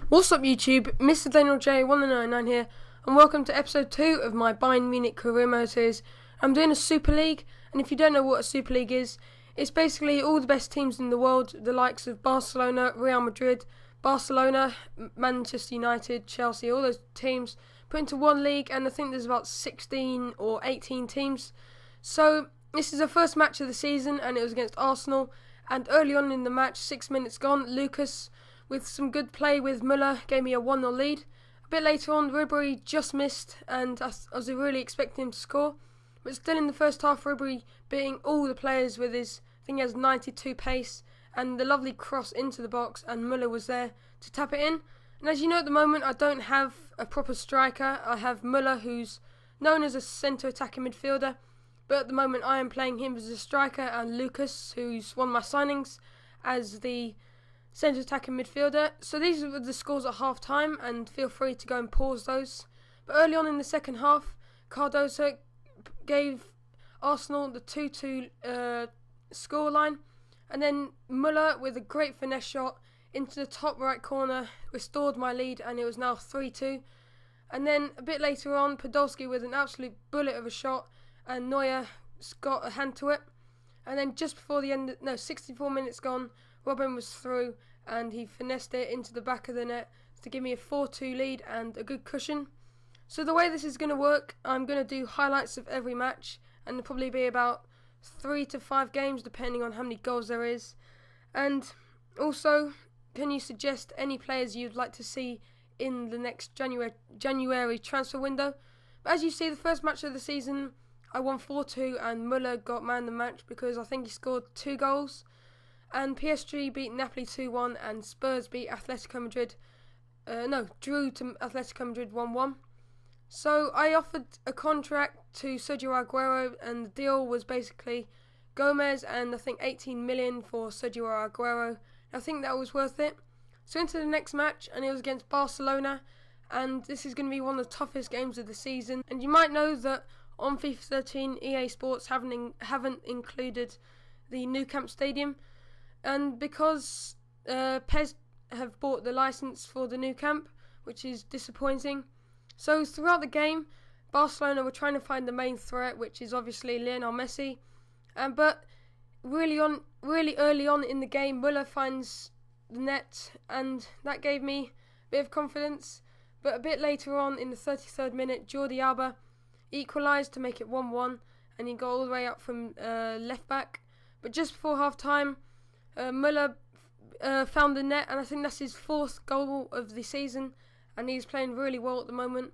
What's up YouTube, Mr. Daniel J1999 here, and welcome to episode 2 of my Bayern Munich career mode series. I'm doing a Super League, and if you don't know what a Super League is, it's basically all the best teams in the world, the likes of Barcelona, Real Madrid, Barcelona, Manchester United, Chelsea, all those teams put into one league, and I think there's about 16 or 18 teams. So this is the first match of the season, and it was against Arsenal, and early on in the match, 6 minutes gone, Lucas, with some good play with Müller, gave me a 1-0 lead. A bit later on, Ribery just missed, and I was really expecting him to score. But still in the first half, Ribery beating all the players with his, I think he has 92 pace, and the lovely cross into the box, and Müller was there to tap it in. And as you know, at the moment, I don't have a proper striker. I have Müller, who's known as a centre attacking midfielder, but at the moment I am playing him as a striker, and Lucas, who's one of my signings, as the centre attacking midfielder. So these were the scores at half time, and feel free to go and pause those. But early on in the second half, Cardoso gave Arsenal the 2-2 scoreline, and then Müller with a great finesse shot into the top right corner restored my lead, and it was now 3-2. And then a bit later on, Podolski with an absolute bullet of a shot, and Neuer got a hand to it. And then just before the end, 64 minutes gone, Robin was through, and he finessed it into the back of the net to give me a 4-2 lead and a good cushion. So the way this is going to work, I'm going to do highlights of every match, and there'll probably be about 3 to 5 games depending on how many goals there is. And also, can you suggest any players you'd like to see in the next January transfer window? But as you see, the first match of the season, I won 4-2, and Müller got man of the match because I think he scored 2 goals. And PSG beat Napoli 2-1, and Spurs beat Atletico Madrid, drew to Atletico Madrid 1-1. So I offered a contract to Sergio Aguero, and the deal was basically Gomez and I think 18 million for Sergio Aguero. I think that was worth it. So into the next match, and it was against Barcelona, and this is going to be one of the toughest games of the season. And you might know that on FIFA 13, EA Sports haven't included the Nou Camp Stadium. And because PES have bought the license for the Nou Camp, which is disappointing. So throughout the game, Barcelona were trying to find the main threat, which is obviously Lionel Messi. But really early on in the game, Müller finds the net, and that gave me a bit of confidence. But a bit later on, in the 33rd minute, Jordi Alba equalised to make it 1-1, and he got all the way up from left back. But just before half time, Müller found the net, and I think that's his 4th goal of the season, and he's playing really well at the moment.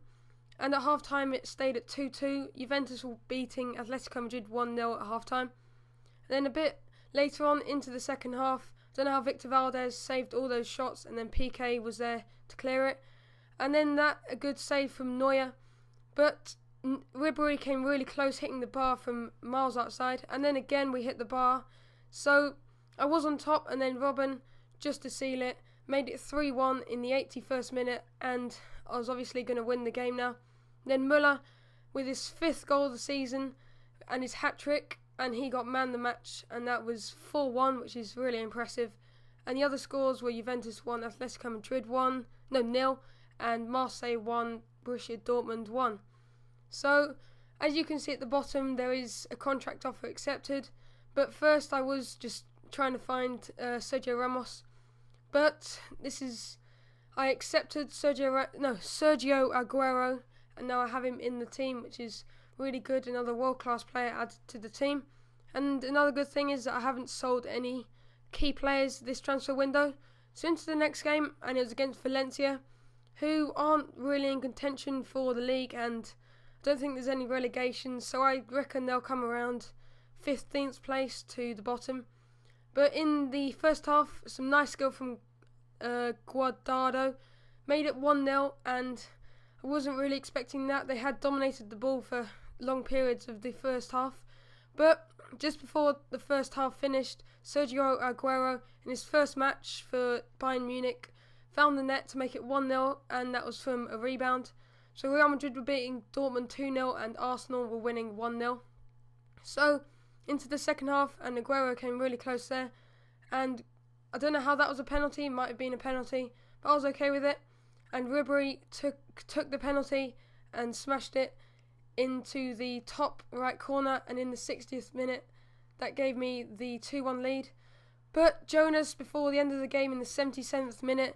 And at half time it stayed at 2-2. Juventus were beating Atletico Madrid 1-0 at half time. Then a bit later on into the second half, I don't know how Victor Valdez saved all those shots, and then PK was there to clear it. And then a good save from Neuer, but Ribery came really close, hitting the bar from miles outside, and then again we hit the bar. So I was on top, and then Robin, just to seal it, made it 3-1 in the 81st minute, and I was obviously going to win the game now. Then Müller with his 5th goal of the season and his hat-trick, and he got man the match, and that was 4-1, which is really impressive. And the other scores were Juventus 1, Atletico Madrid 0, and Marseille 1, Borussia Dortmund 1. So, as you can see at the bottom, there is a contract offer accepted, but first I was just trying to find Sergio Ramos, but I accepted Sergio Aguero, and now I have him in the team, which is really good. Another world-class player added to the team. And another good thing is that I haven't sold any key players this transfer window. So into the next game, and it was against Valencia, who aren't really in contention for the league, and I don't think there's any relegation, so I reckon they'll come around 15th place to the bottom. But in the first half, some nice skill from Guardado made it 1-0, and I wasn't really expecting that. They had dominated the ball for long periods of the first half. But just before the first half finished, Sergio Aguero, in his first match for Bayern Munich, found the net to make it 1-0, and that was from a rebound. So Real Madrid were beating Dortmund 2-0, and Arsenal were winning 1-0. So into the second half, and Aguero came really close there, and I don't know how that was a penalty. It might have been a penalty, but I was okay with it. And Ribery took the penalty and smashed it into the top right corner, and in the 60th minute, that gave me the 2-1 lead. But Jonas, before the end of the game in the 77th minute,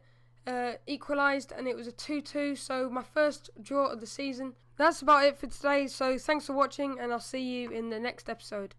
equalised, and it was a 2-2, so my first draw of the season. That's about it for today, so thanks for watching, and I'll see you in the next episode.